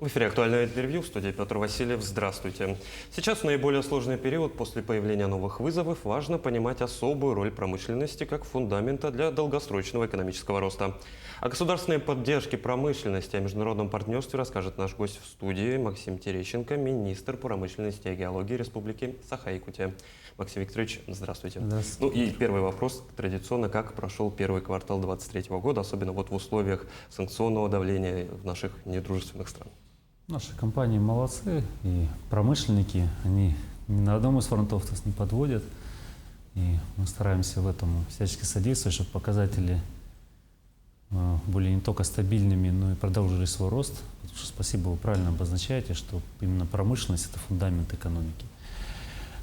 В эфире «Актуальное интервью», в студии Петр Васильев. Здравствуйте. Сейчас, в наиболее сложный период после появления новых вызовов, важно понимать особую роль промышленности как фундамента для долгосрочного экономического роста. О государственной поддержке промышленности, о международном партнерстве расскажет наш гость в студии Максим Терещенко, министр промышленности и геологии Республики Саха-Якутия. Максим Викторович, здравствуйте. Здравствуйте. Ну и первый вопрос, традиционно, как прошел первый квартал 2023 года, особенно вот в условиях санкционного давления в наших недружественных странах? Наши компании молодцы, и промышленники, они ни на одном из фронтов нас не подводят. И мы стараемся в этом всячески содействовать, чтобы показатели были не только стабильными, но и продолжили свой рост. Потому что, спасибо, вы правильно обозначаете, что именно промышленность – это фундамент экономики.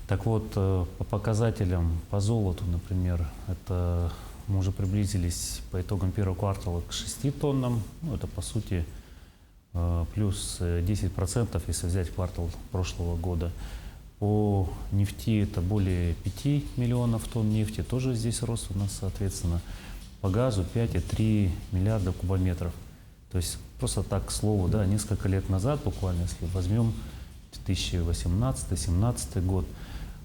Так вот, по показателям, по золоту, например, это мы уже приблизились по итогам первого квартала к 6 тоннам. Ну, это, по сути, плюс 10%, если взять квартал прошлого года. По нефти это более 5 миллионов тонн нефти, тоже здесь рост у нас, соответственно. По газу 5,3 миллиарда кубометров. То есть просто так, к слову, да, несколько лет назад, буквально, если возьмем 2018-2017 год,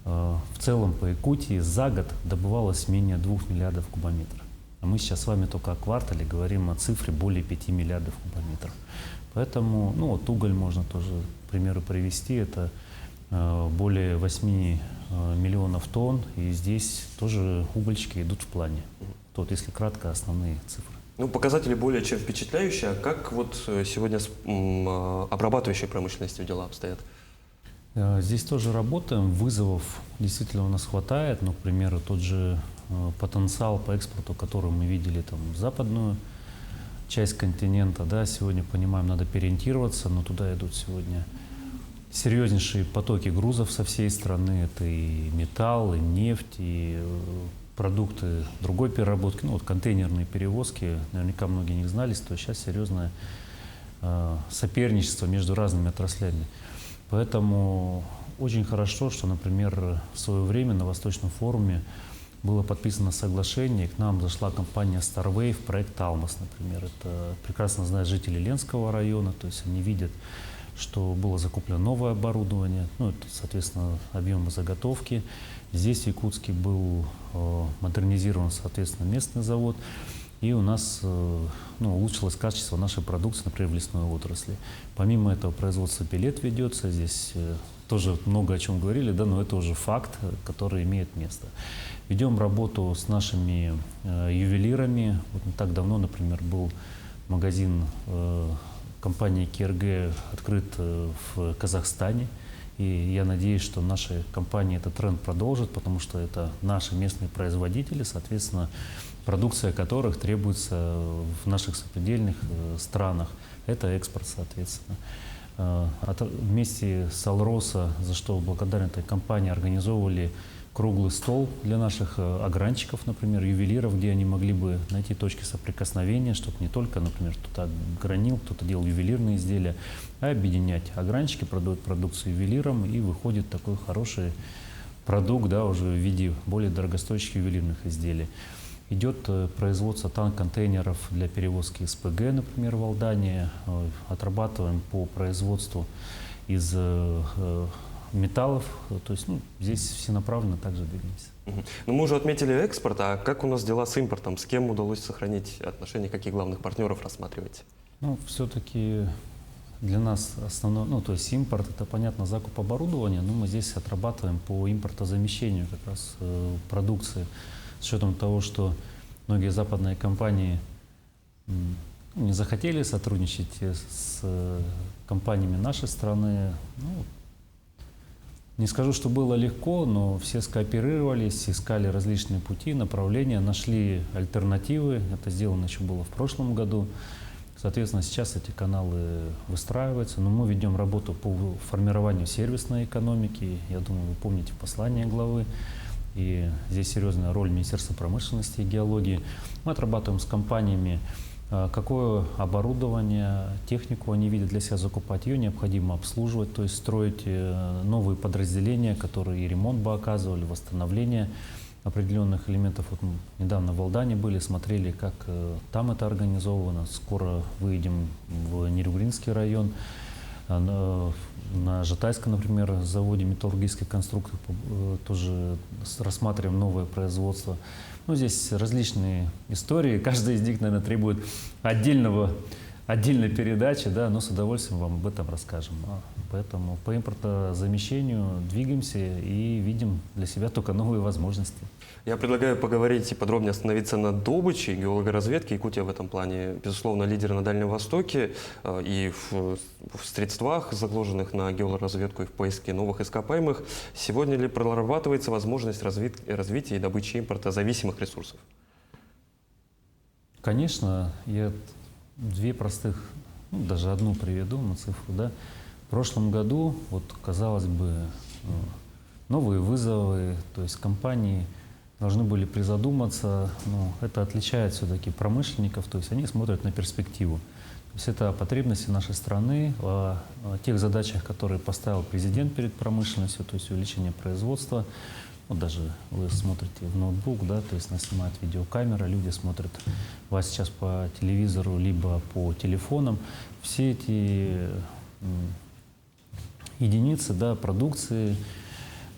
в целом по Якутии за год добывалось менее 2 миллиардов кубометров. А мы сейчас с вами только о квартале говорим о цифре более 5 миллиардов кубометров. Поэтому, ну вот уголь можно тоже, к примеру, привести, это более 8 миллионов тонн, и здесь тоже угольщики идут в плане. Вот, если кратко, основные цифры. Ну, показатели более чем впечатляющие. А как вот сегодня с обрабатывающей промышленностью дела обстоят? Здесь тоже работаем, вызовов действительно у нас хватает, но, к примеру, тот же потенциал по экспорту, который мы видели там в западную часть континента, да, сегодня, понимаем, надо переориентироваться, но туда идут сегодня серьезнейшие потоки грузов со всей страны. Это и металл, и нефть, и продукты другой переработки, ну вот контейнерные перевозки, наверняка многие не знали, что сейчас серьезное соперничество между разными отраслями. Поэтому очень хорошо, что, например, в свое время на Восточном форуме было подписано соглашение, к нам зашла компания Starwave, проект Алмаз, например. Это прекрасно знают жители Ленского района, то есть они видят, что было закуплено новое оборудование, ну, это, соответственно, объемы заготовки. Здесь в Якутске был модернизирован, соответственно, местный завод, и у нас улучшилось качество нашей продукции, например, в лесной отрасли. Помимо этого, производство пеллет ведется, здесь тоже много о чем говорили, да, но это уже факт, который имеет место. Ведем работу с нашими ювелирами. Вот не так давно, например, был магазин компании КРГ открыт в Казахстане. И я надеюсь, что наши компании этот тренд продолжат, потому что это наши местные производители, соответственно, продукция которых требуется в наших сопредельных странах. Это экспорт, соответственно. Вместе с Алроса, за что благодарен этой компании, организовывали круглый стол для наших огранщиков, например, ювелиров, где они могли бы найти точки соприкосновения, чтобы не только, например, кто-то гранил, кто-то делал ювелирные изделия, а объединять. Огранщики продают продукцию ювелирам, и выходит такой хороший продукт, да, уже в виде более дорогостоящих ювелирных изделий. Идет производство танк-контейнеров для перевозки СПГ, например, в Алдане. Отрабатываем по производству из металлов, то есть здесь все направленно также двигаемся. Ну, мы уже отметили экспорт, а как у нас дела с импортом? С кем удалось сохранить отношения, каких главных партнеров рассматриваете? Ну, все-таки для нас основной, то есть импорт, это, понятно, закуп оборудования, но мы здесь отрабатываем по импортозамещению как раз продукции, с учетом того, что многие западные компании не захотели сотрудничать с компаниями нашей страны. Не скажу, что было легко, но все скооперировались, искали различные пути, направления, нашли альтернативы. Это сделано еще было в прошлом году. Соответственно, сейчас эти каналы выстраиваются. Но мы ведем работу по формированию сервисной экономики. Я думаю, вы помните послание главы. И здесь серьезная роль Министерства промышленности и геологии. Мы отрабатываем с компаниями, какое оборудование, технику они видят для себя закупать, ее необходимо обслуживать, то есть строить новые подразделения, которые и ремонт бы оказывали, восстановление определенных элементов. Вот мы недавно в Алдане были, смотрели, как там это организовано. Скоро выйдем в Нерюгринский район. На Житайском, например, заводе металлургических конструкторов тоже рассматриваем новое производство. Ну, здесь различные истории, каждая из них, наверное, требует отдельной передачи, да, но с удовольствием вам об этом расскажем. Поэтому по импортозамещению двигаемся и видим для себя только новые возможности. Я предлагаю поговорить и подробнее остановиться на добыче, геологоразведке. Якутия в этом плане, безусловно, лидер на Дальнем Востоке и в средствах, заложенных на геологоразведку и в поиске новых ископаемых. Сегодня ли прорабатывается возможность развития и добычи импорта зависимых ресурсов? Конечно, я две простых, даже одну приведу на цифру. Да. В прошлом году, вот, казалось бы, новые вызовы, то есть компании должны были призадуматься, но это отличает все-таки промышленников, то есть они смотрят на перспективу. То есть это о потребности нашей страны, о тех задачах, которые поставил президент перед промышленностью, то есть увеличение производства. Вот даже вы смотрите в ноутбук, да, то есть нас снимает видеокамера, люди смотрят вас сейчас по телевизору, либо по телефонам. Все эти единицы, да, продукции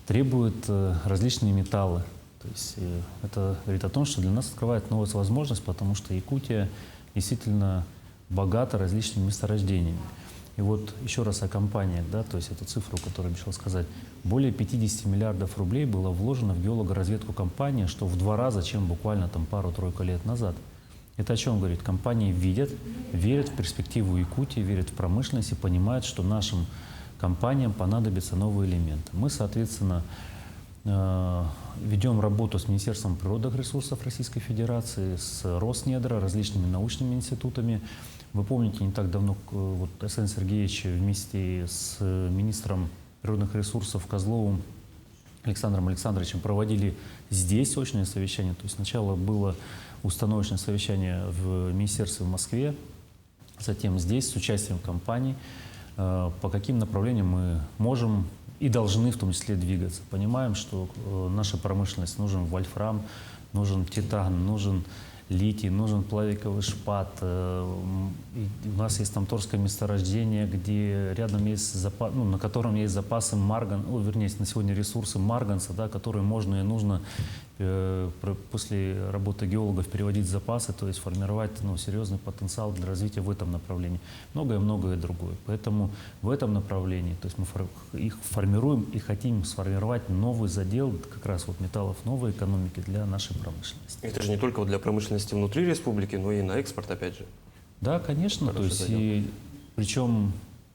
требуют различные металлы. То есть это говорит о том, что для нас открывает новую возможность, потому что Якутия действительно богата различными месторождениями. И вот еще раз о компаниях, да, то есть эту цифру, которую обещал сказать, более 50 миллиардов рублей было вложено в геологоразведку компании, что в 2 раза, чем буквально там пару-тройку лет назад. Это о чем говорит? Компании верят в перспективу Якутии, верят в промышленность и понимают, что нашим компаниям понадобятся новые элементы. Мы, соответственно, ведем работу с Министерством природных ресурсов Российской Федерации, с Роснедра, различными научными институтами. Вы помните, не так давно вот Арсений Сергеевич вместе с министром природных ресурсов Козловым Александром Александровичем проводили здесь очное совещание. То есть сначала было установочное совещание в министерстве в Москве, затем здесь с участием компаний, по каким направлениям мы можем и должны в том числе двигаться. Понимаем, что наша промышленность нужен вольфрам, нужен титан, нужен литий, нужен плавиковый шпат. У нас есть там Торское месторождение, где рядом есть на котором есть запасы на сегодня ресурсы марганца, да, которые можно и нужно после работы геологов переводить в запасы, то есть формировать серьезный потенциал для развития в этом направлении. Многое другое. Поэтому в этом направлении, то есть мы их формируем и хотим сформировать новый задел как раз вот металлов новой экономики для нашей промышленности. Это же не только для промышленности внутри республики, но и на экспорт, опять же. Да, конечно. То есть причем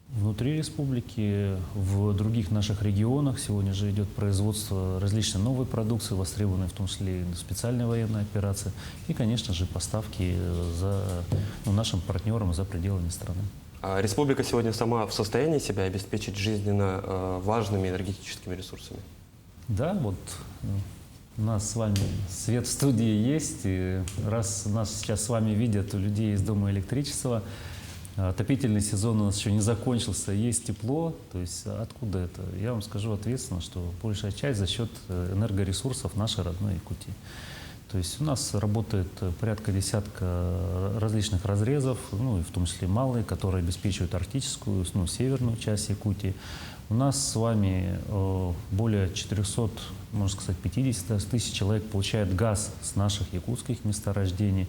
внутри республики, в других наших регионах сегодня же идет производство различной новой продукции, востребованной в том числе и специальной военной операции, и, конечно же, поставки нашим партнерам за пределами страны. А республика сегодня сама в состоянии себя обеспечить жизненно важными энергетическими ресурсами? Да, вот у нас с вами свет в студии есть, и раз нас сейчас с вами видят у людей из Дома электричества, отопительный сезон у нас еще не закончился, есть тепло, то есть откуда это? Я вам скажу ответственно, что большая часть за счет энергоресурсов нашей родной Якутии. То есть у нас работает порядка десятка различных разрезов, и в том числе малые, которые обеспечивают арктическую, северную часть Якутии. У нас с вами более 400, можно сказать, 50 тысяч человек получает газ с наших якутских месторождений.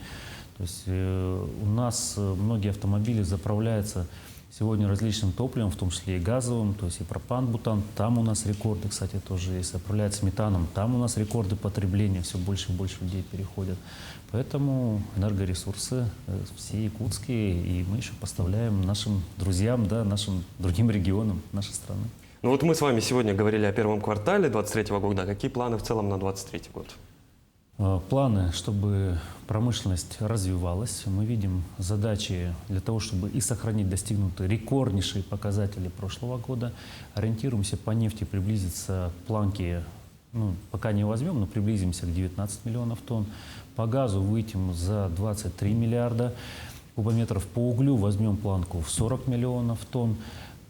То есть у нас многие автомобили заправляются сегодня различным топливом, в том числе и газовым, то есть и пропан, бутан. Там у нас рекорды, кстати, тоже есть. Заправляются метаном, там у нас рекорды потребления, все больше и больше людей переходят. Поэтому энергоресурсы все якутские, и мы еще поставляем нашим друзьям, да, нашим другим регионам нашей страны. Ну вот мы с вами сегодня говорили о первом квартале 2023 года. Какие планы в целом на 2023 год? Планы, чтобы промышленность развивалась. Мы видим задачи для того, чтобы и сохранить достигнутые рекорднейшие показатели прошлого года. Ориентируемся по нефти приблизиться к планке, пока не возьмем, но приблизимся к 19 миллионов тонн. По газу выйдем за 23 миллиарда кубометров. По углю возьмем планку в 40 миллионов тонн.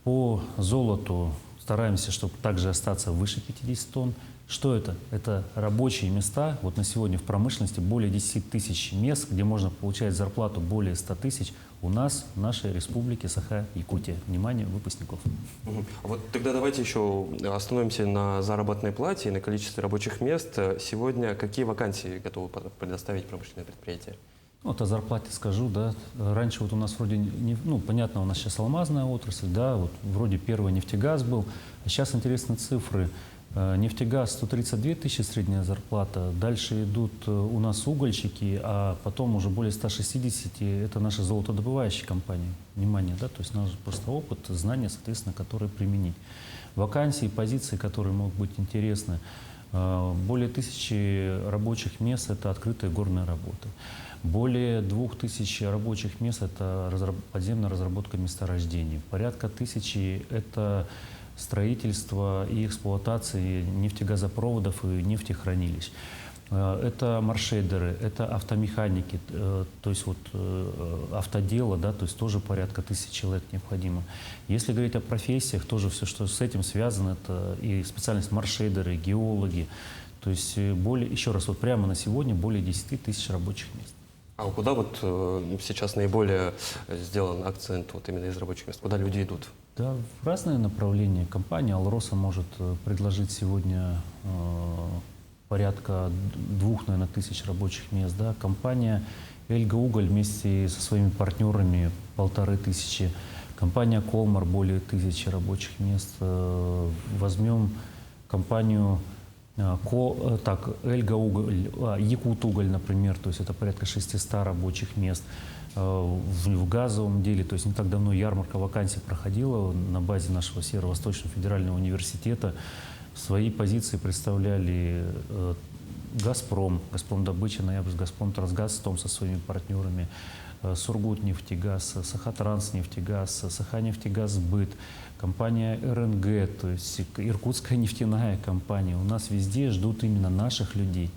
По золоту стараемся, чтобы также остаться выше 50 тонн. Что это? Это рабочие места. Вот на сегодня в промышленности более 10 тысяч мест, где можно получать зарплату более 100 тысяч, у нас, в нашей республике Саха-Якутия. Внимание, выпускников. А вот тогда давайте еще остановимся на заработной плате и на количестве рабочих мест. Сегодня какие вакансии готовы предоставить промышленные предприятия? Вот о зарплате скажу, да. Раньше вот у нас вроде, ну, понятно, у нас сейчас алмазная отрасль, да, вот вроде первый нефтегаз был. А сейчас интересные цифры. Нефтегаз 132 тысячи средняя зарплата, дальше идут у нас угольщики, а потом уже более 160 это наши золотодобывающие компании. Внимание, да, то есть наш просто опыт, знания, соответственно, которые применить. Вакансии, позиции, которые могут быть интересны. Более 1000 рабочих мест – это открытая горная работа. Более 2000 рабочих мест – это подземная разработка месторождений. Порядка 1000 – это строительство и эксплуатации нефтегазопроводов и нефтехранилищ. Это маршейдеры, это автомеханики, то есть вот автодело, да, то есть тоже порядка 1000 человек необходимо. Если говорить о профессиях, тоже все, что с этим связано, это и специальность маршейдеры, геологи. То есть более, еще раз, вот прямо на сегодня более 10 тысяч рабочих мест. А куда вот сейчас наиболее сделан акцент вот именно из рабочих мест? Куда люди идут? Да, в разные направления. Компания «Алроса» может предложить сегодня порядка 2, наверное, тысяч рабочих мест. Да. Компания «Эльга Уголь» вместе со своими партнерами 1500. Компания «Колмар» более 1000 рабочих мест. Возьмем компанию «Эльга Уголь», «Якут Уголь», например, то есть это порядка 600 рабочих мест. В газовом деле, то есть не так давно ярмарка вакансий проходила на базе нашего Северо-Восточного федерального университета. Свои позиции представляли «Газпром», «Газпромдобыча», «Ноябрьск», «Газпром-Трансгаз», «Том» со своими партнерами, «Сургутнефтегаз», «Сахатранснефтегаз», «Саханефтегазбыт», компания РНГ, то есть Иркутская нефтяная компания. У нас везде ждут именно наших людей.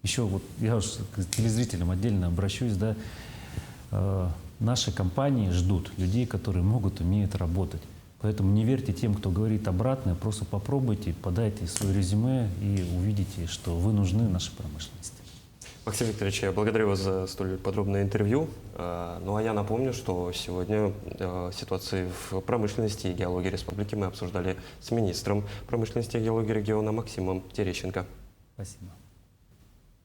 Еще вот я уж к телезрителям отдельно обращусь, да, наши компании ждут людей, которые могут, умеют работать. Поэтому не верьте тем, кто говорит обратное, просто попробуйте, подайте свое резюме и увидите, что вы нужны нашей промышленности. Максим Викторович, я благодарю вас за столь подробное интервью. Ну а я напомню, что сегодня ситуацию в промышленности и геологии республики мы обсуждали с министром промышленности и геологии региона Максимом Терещенко. Спасибо.